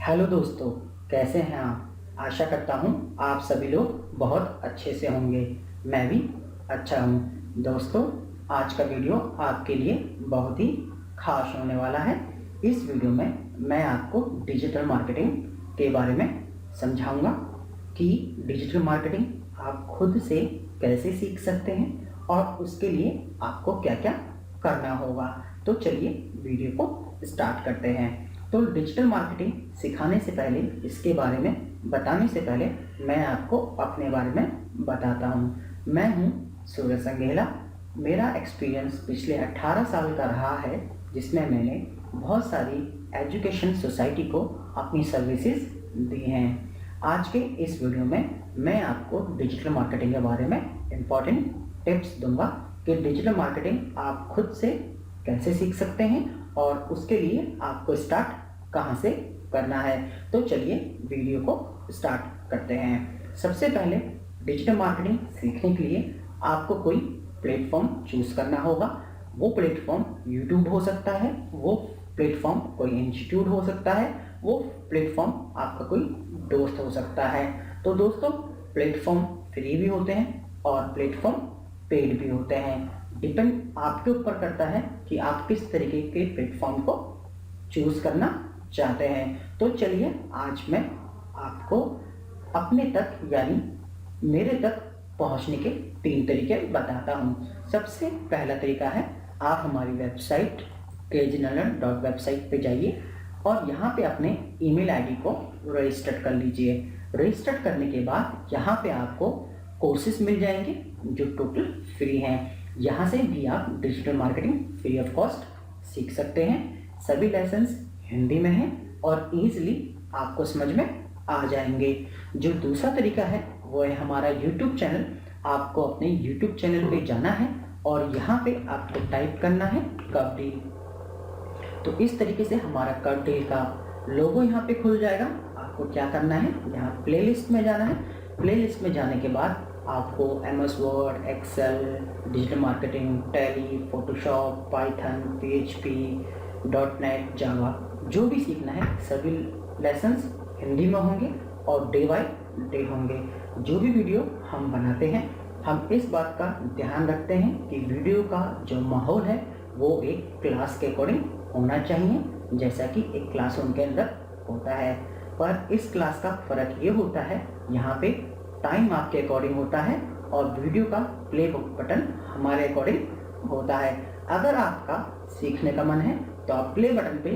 Hello दोस्तों, कैसे हैं आप। आशा करता हूँ आप सभी लोग बहुत अच्छे से होंगे। मैं भी अच्छा हूँ। दोस्तों, आज का वीडियो आपके लिए बहुत ही खास होने वाला है। इस वीडियो में मैं आपको डिजिटल मार्केटिंग के बारे में समझाऊंगा कि डिजिटल मार्केटिंग आप खुद से कैसे सीख सकते हैं और उसके लिए आपको क्या क्या करना होगा। तो चलिए वीडियो को स्टार्ट करते हैं। तो डिजिटल मार्केटिंग सिखाने से पहले, इसके बारे में बताने से पहले मैं आपको अपने बारे में बताता हूँ। मैं हूँ सूरज संघेला। मेरा एक्सपीरियंस पिछले 18 साल का रहा है, जिसमें मैंने बहुत सारी एजुकेशन सोसाइटी को अपनी सर्विसेज दी हैं। आज के इस वीडियो में मैं आपको डिजिटल मार्केटिंग के बारे में इम्पॉर्टेंट टिप्स दूंगा कि डिजिटल मार्केटिंग आप खुद से कैसे सीख सकते हैं और उसके लिए आपको स्टार्ट कहाँ से करना है। तो चलिए वीडियो को स्टार्ट करते हैं। सबसे पहले डिजिटल मार्केटिंग सीखने के लिए आपको कोई प्लेटफॉर्म चूज करना होगा। वो प्लेटफॉर्म यूट्यूब हो सकता है, वो प्लेटफॉर्म कोई इंस्टीट्यूट हो सकता है, वो प्लेटफॉर्म आपका कोई दोस्त हो सकता है। तो दोस्तों, प्लेटफॉर्म फ्री भी होते हैं और प्लेटफॉर्म पेड भी होते हैं। डिपेंड आपके ऊपर करता है कि आप किस तरीके के प्लेटफॉर्म को चूज करना चाहते हैं। तो चलिए आज मैं आपको अपने तक यानी मेरे तक पहुंचने के 3 तरीके बताता हूं। सबसे पहला तरीका है, आप हमारी वेबसाइट kgnl.website पे जाइए और यहाँ पे अपने ईमेल आईडी को रजिस्टर कर लीजिए। रजिस्टर करने के बाद यहाँ पे आपको कोर्सेज मिल जाएंगे जो टोटल फ्री हैं। यहाँ से भी आप digital marketing free of cost सीख सकते हैं। सभी लेसन्स हिंदी में है और इजीली आपको समझ में आ जाएंगे। जो दूसरा तरीका है वो है हमारा यूट्यूब चैनल। आपको अपने यूट्यूब चैनल पे जाना है और यहाँ पे आपको टाइप करना है कर्व डील। तो इस तरीके से हमारा कर्व डील का लोगो यहाँ पे खुल जाएगा। आपको क्या करना है, यहाँ प्लेलिस्ट में जाना है। प्लेलिस्ट में जाने के बाद आपको MS word, Excel, digital marketing, Tally, Photoshop, Python, PHP, .NET, Java जो भी सीखना है सभी लेसन्स हिंदी में होंगे और डे बाय डे होंगे। जो भी वीडियो हम बनाते हैं, हम इस बात का ध्यान रखते हैं कि वीडियो का जो माहौल है वो एक क्लास के अकॉर्डिंग होना चाहिए, जैसा कि एक क्लासरूम के अंदर होता है। पर इस क्लास का फ़र्क ये होता है, यहाँ पे टाइम आपके अकॉर्डिंग होता है और वीडियो का प्ले बटन हमारे अकॉर्डिंग होता है। अगर आपका सीखने का मन है तो आप प्ले बटन पे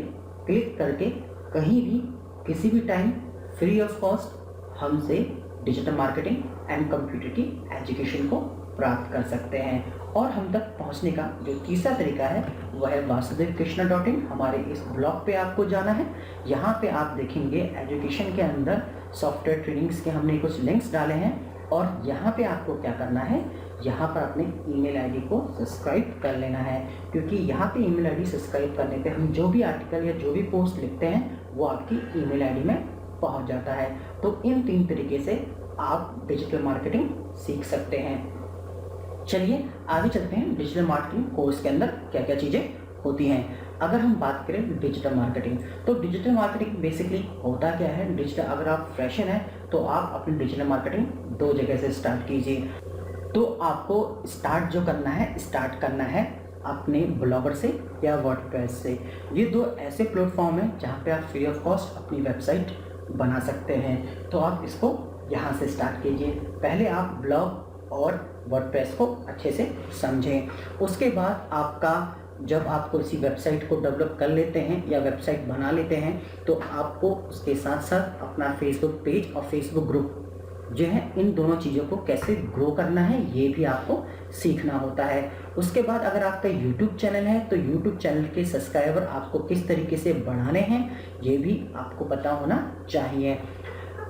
क्लिक करके कहीं भी किसी भी टाइम फ्री ऑफ कॉस्ट हमसे डिजिटल मार्केटिंग एंड कंप्यूटर की एजुकेशन को प्राप्त कर सकते हैं। और हम तक पहुंचने का जो तीसरा तरीका है वह है vasudevkrishna.in। हमारे इस ब्लॉग पे आपको जाना है। यहाँ पे आप देखेंगे एजुकेशन के अंदर सॉफ्टवेयर ट्रेनिंग्स के हमने कुछ लिंक्स डाले हैं और यहाँ पे आपको क्या करना है, यहाँ पर अपने ईमेल आईडी को सब्सक्राइब कर लेना है, क्योंकि यहाँ पे ईमेल आईडी सब्सक्राइब करने पे हम जो भी आर्टिकल या जो भी पोस्ट लिखते हैं वो आपकी ईमेल आईडी में पहुँच जाता है। तो इन 3 तरीके से आप डिजिटल मार्केटिंग सीख सकते हैं। चलिए आगे चलते हैं। डिजिटल मार्केटिंग कोर्स के अंदर क्या क्या चीज़ें होती हैं। अगर हम बात करें डिजिटल मार्केटिंग, तो डिजिटल मार्केटिंग बेसिकली होता क्या है। डिजिटल, अगर आप फ्रेशर हैं तो आप अपनी डिजिटल मार्केटिंग 2 जगह से स्टार्ट कीजिए। तो आपको स्टार्ट करना है अपने ब्लॉगर से या वर्डप्रेस से। ये 2 ऐसे प्लेटफॉर्म हैं जहाँ पे आप फ्री ऑफ कॉस्ट अपनी वेबसाइट बना सकते हैं। तो आप इसको यहाँ से स्टार्ट कीजिए। पहले आप ब्लॉग और वर्डप्रेस को अच्छे से समझें। उसके बाद जब आप किसी वेबसाइट को डेवलप कर लेते हैं या वेबसाइट बना लेते हैं, तो आपको उसके साथ साथ अपना फेसबुक पेज और फेसबुक ग्रुप जो है, इन दोनों चीज़ों को कैसे ग्रो करना है ये भी आपको सीखना होता है। उसके बाद अगर आपका यूट्यूब चैनल है तो यूट्यूब चैनल के सब्सक्राइबर आपको किस तरीके से बढ़ाने हैं ये भी आपको पता होना चाहिए।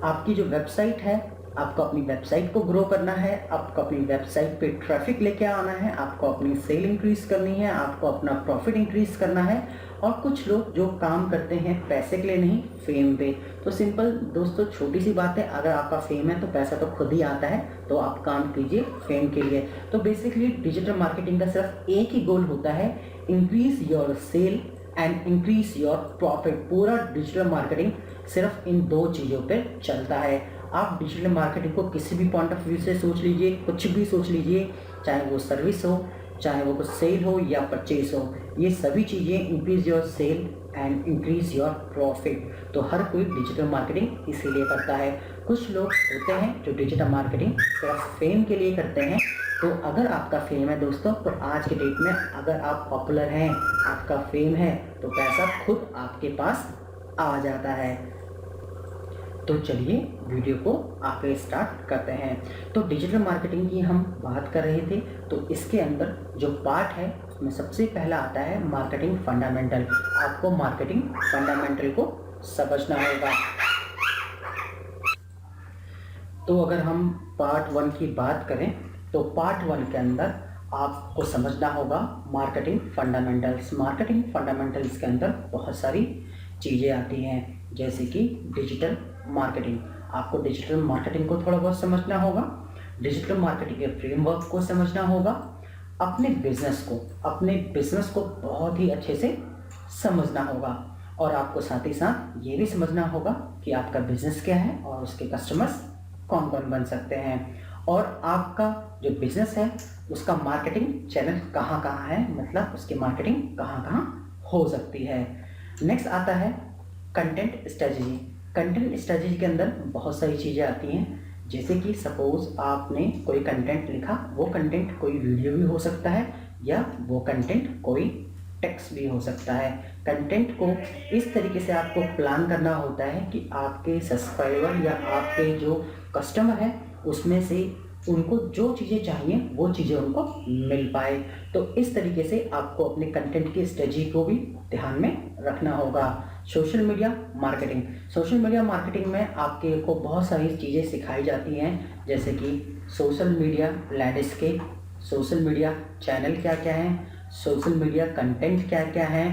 आपकी जो वेबसाइट है, आपको अपनी वेबसाइट को ग्रो करना है, आपको अपनी वेबसाइट पे ट्रैफिक लेके आना है, आपको अपनी सेल इंक्रीज करनी है, आपको अपना प्रॉफिट इंक्रीज करना है। और कुछ लोग जो काम करते हैं पैसे के लिए नहीं, फेम पे। तो सिंपल दोस्तों, छोटी सी बात है, अगर आपका फेम है तो पैसा तो खुद ही आता है, तो आप काम कीजिए फेम के लिए। तो बेसिकली डिजिटल मार्केटिंग का सिर्फ एक ही गोल होता है, increase your sale and increase your profit. पूरा डिजिटल मार्केटिंग सिर्फ इन 2 चीज़ों पे चलता है। आप डिजिटल मार्केटिंग को किसी भी पॉइंट ऑफ व्यू से सोच लीजिए, कुछ भी सोच लीजिए, चाहे वो सर्विस हो, चाहे वो कुछ सेल हो या परचेज हो, ये सभी चीज़ें increase your sale and increase your profit. तो हर कोई डिजिटल मार्केटिंग इसीलिए करता है। कुछ लोग होते हैं जो डिजिटल मार्केटिंग सिर्फ फेम के लिए करते हैं। तो अगर आपका फेम है दोस्तों, तो आज के डेट में अगर आप पॉपुलर हैं, आपका फेम है, तो पैसा खुद आपके पास आ जाता है। तो चलिए वीडियो को आगे स्टार्ट करते हैं। तो डिजिटल मार्केटिंग की हम बात कर रहे थे, तो इसके अंदर जो पार्ट है उसमें सबसे पहला आता है मार्केटिंग फंडामेंटल। आपको मार्केटिंग फंडामेंटल को समझना होगा। तो अगर हम पार्ट 1 की बात करें, तो पार्ट 1 के अंदर आपको समझना होगा मार्केटिंग फंडामेंटल्स। मार्केटिंग फंडामेंटल्स के अंदर बहुत सारी चीज़ें आती हैं, जैसे कि डिजिटल मार्केटिंग। आपको डिजिटल मार्केटिंग को थोड़ा बहुत समझना होगा, डिजिटल मार्केटिंग के फ्रेमवर्क को समझना होगा, अपने बिजनेस को बहुत ही अच्छे से समझना होगा, और आपको साथ ही साथ ये भी समझना होगा कि आपका बिजनेस क्या है और उसके कस्टमर्स कौन कौन बन सकते हैं, और आपका जो बिजनेस है उसका मार्केटिंग चैनल कहाँ कहाँ है, मतलब उसकी मार्केटिंग कहाँ कहाँ हो सकती है। नेक्स्ट आता है कंटेंट स्ट्रेटजी। कंटेंट स्ट्रेटजी के अंदर बहुत सारी चीज़ें आती हैं, जैसे कि सपोज आपने कोई कंटेंट लिखा, वो कंटेंट कोई वीडियो भी हो सकता है या वो कंटेंट कोई टेक्स्ट भी हो सकता है। कंटेंट को इस तरीके से आपको प्लान करना होता है कि आपके सब्सक्राइबर या आपके जो कस्टमर है उसमें से उनको जो चीज़ें चाहिए वो चीज़ें उनको मिल पाए। तो इस तरीके से आपको अपने कंटेंट की स्ट्रेटजी को भी ध्यान में रखना होगा। Social media marketing. Social media marketing में आपके को बहुत सारी चीज़ें सिखाई जाती हैं, जैसे कि social media landscape, social media channel क्या क्या हैं, सोशल मीडिया कंटेंट क्या क्या है,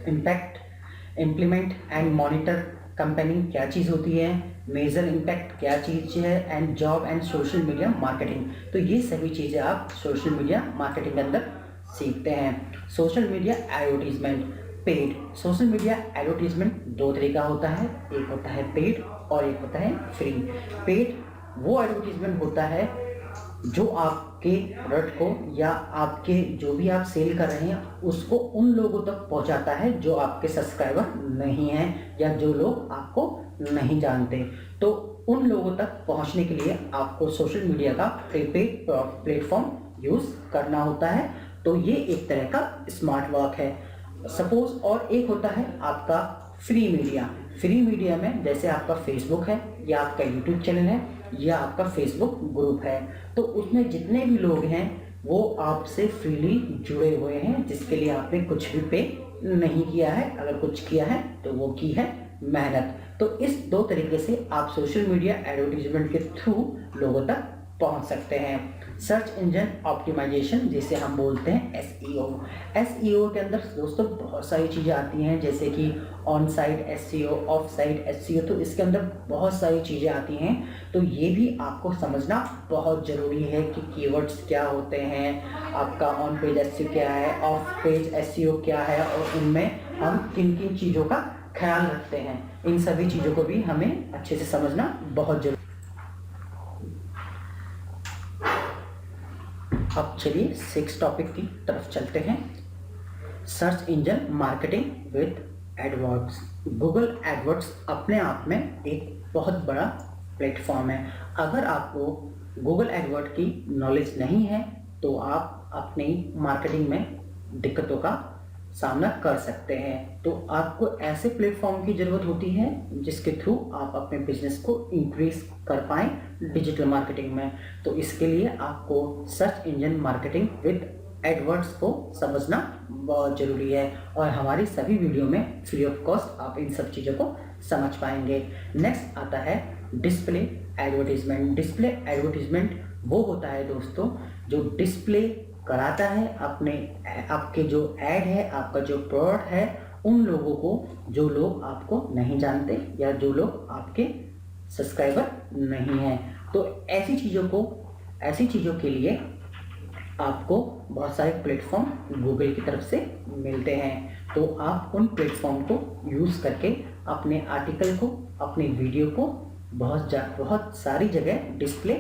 impact, implement and monitor campaigning क्या चीज़ होती है, मेजर इम्पैक्ट क्या चीज़ है, and job and social media marketing. तो ये सभी चीज़ें आप सोशल मीडिया मार्केटिंग के अंदर सीखते हैं। Social media advertisement, paid. Social media advertisement 2 तरह का होता है, एक होता है पेड और एक होता है फ्री। पेड वो एडवर्टीजमेंट होता है जो आपके प्रोडक्ट को या आपके जो भी आप सेल कर रहे हैं उसको उन लोगों तक पहुंचाता है जो आपके सब्सक्राइबर नहीं हैं या जो लोग आपको नहीं जानते। तो उन लोगों तक पहुंचने के लिए आपको सोशल मीडिया का प्रीपेड प्लेटफॉर्म यूज़ करना होता है। तो ये एक तरह का स्मार्ट वर्क है सपोज। और एक होता है आपका फ्री मीडिया। फ्री मीडिया में जैसे आपका फेसबुक है या आपका यूट्यूब चैनल है या आपका फेसबुक ग्रुप है, तो उसमें जितने भी लोग हैं वो आपसे फ्रीली जुड़े हुए हैं, जिसके लिए आपने कुछ भी पे नहीं किया है। अगर कुछ किया है तो वो की है मेहनत। तो इस 2 तरीके से आप सोशल मीडिया एडवर्टीजमेंट के थ्रू लोगों तक पहुंच सकते हैं। सर्च इंजन ऑप्टिमाइजेशन, जिसे हम बोलते हैं एसईओ। एसईओ के अंदर दोस्तों बहुत सारी चीज़ें आती हैं, जैसे कि on site SEO, of site SEO. तो इसके अंदर बहुत सारी चीज़ें आती हैं, तो ये भी आपको समझना बहुत ज़रूरी है कि कीवर्ड्स क्या होते हैं, आपका ऑन पेज एसईओ क्या है, ऑफ पेज एसईओ क्या है, और उनमें हम किन किन चीज़ों का ख्याल रखते हैं। इन सभी चीज़ों को भी हमें अच्छे से समझना बहुत जरूरी। अब चलिए 6 टॉपिक की तरफ चलते हैं। Search engine marketing with AdWords. Google AdWords अपने आप में एक बहुत बड़ा प्लेटफॉर्म है। अगर आपको गूगल एडवर्ड की नॉलेज नहीं है तो आप अपनी मार्केटिंग में दिक्कतों का सामना कर सकते हैं। तो आपको ऐसे प्लेटफॉर्म की ज़रूरत होती है जिसके थ्रू आप अपने बिजनेस को इंक्रीज कर पाएँ डिजिटल मार्केटिंग में। तो इसके लिए आपको search engine marketing with AdWords को समझना बहुत ज़रूरी है, और हमारी सभी वीडियो में फ्री ऑफ कॉस्ट आप इन सब चीज़ों को समझ पाएंगे। नेक्स्ट आता है डिस्प्ले एडवर्टीजमेंट। डिस्प्ले एडवर्टीजमेंट वो होता है दोस्तों जो डिस्प्ले कराता है अपने आपके जो ऐड है, आपका जो प्रोडक्ट है, उन लोगों को जो लोग आपको नहीं जानते या जो लोग आपके सब्सक्राइबर नहीं हैं। तो ऐसी चीज़ों के लिए आपको बहुत सारे प्लेटफॉर्म गूगल की तरफ से मिलते हैं। तो आप उन प्लेटफॉर्म को यूज़ करके अपने आर्टिकल को, अपने वीडियो को बहुत सारी जगह डिस्प्ले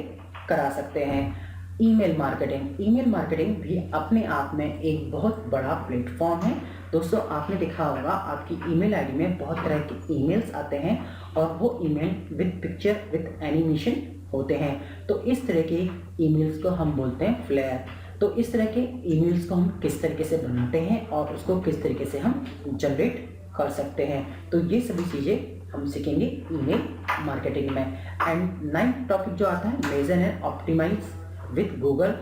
करा सकते हैं। ईमेल मार्केटिंग भी अपने आप में एक बहुत बड़ा प्लेटफॉर्म है। दोस्तों, आपने देखा होगा आपकी ईमेल आईडी में बहुत तरह के ईमेल्स आते हैं और वो email with picture with animation होते हैं। तो इस तरह के ईमेल्स को हम बोलते हैं फ्लेयर। तो इस तरह के ईमेल्स को हम किस तरीके से बनाते हैं और उसको किस तरीके से हम जनरेट कर सकते हैं, तो ये सभी चीज़ें हम सीखेंगे ईमेल मार्केटिंग में। एंड 9th टॉपिक जो आता है, measure and optimise with Google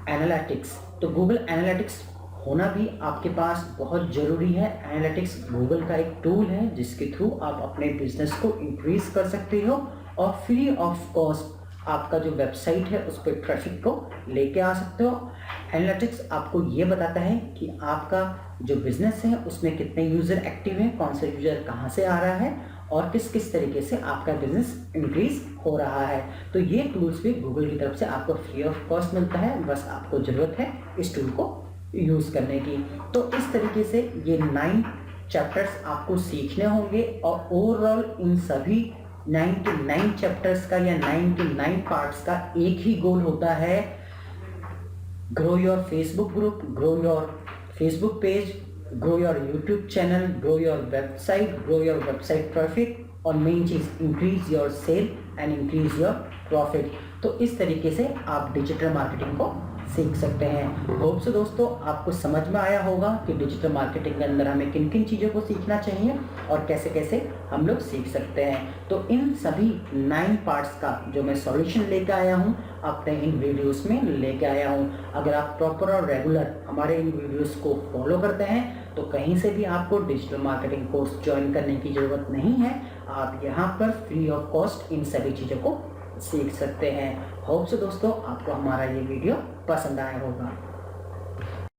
Analytics. तो गूगल एनालिटिक्स होना भी आपके पास बहुत ज़रूरी है। एनालिटिक्स गूगल का एक टूल है जिसके थ्रू आप अपने बिजनेस को इंक्रीज कर सकते हो और फ्री ऑफ कॉस्ट आपका जो वेबसाइट है उस पर ट्रैफिक को लेके आ सकते हो। एनालिटिक्स आपको ये बताता है कि आपका जो बिजनेस है उसमें कितने यूज़र एक्टिव हैं, कौन सा यूज़र कहाँ से आ रहा है और किस किस तरीके से आपका बिजनेस इंक्रीज हो रहा है। तो ये टूल्स भी गूगल की तरफ से आपको फ्री ऑफ कॉस्ट मिलता है, बस आपको ज़रूरत है इस टूल को यूज़ करने की। तो इस तरीके से ये 9 चैप्टर्स आपको सीखने होंगे और ओवरऑल इन सभी 99 चैप्टर्स का या 99 पार्ट्स का एक ही गोल होता है, grow your Facebook group, grow your Facebook page, grow your YouTube channel, grow your website traffic और main cheese increase your sale and increase your profit। तो इस तरीके से आप डिजिटल मार्केटिंग को सीख सकते हैं। होप सो दोस्तों आपको समझ में आया होगा कि डिजिटल मार्केटिंग के अंदर हमें किन किन चीज़ों को सीखना चाहिए और कैसे कैसे हम लोग सीख सकते हैं। तो इन सभी 9 पार्ट्स का जो मैं सॉल्यूशन लेकर आया हूँ अपने इन वीडियोस में लेके आया हूँ। अगर आप प्रॉपर और रेगुलर हमारे इन वीडियोस को फॉलो करते हैं तो कहीं से भी आपको डिजिटल मार्केटिंग कोर्स ज्वाइन करने की ज़रूरत नहीं है। आप यहाँ पर फ्री ऑफ कॉस्ट इन सभी चीज़ों को सीख सकते हैं। होप से दोस्तों आपको हमारा ये वीडियो पसंद आया होगा।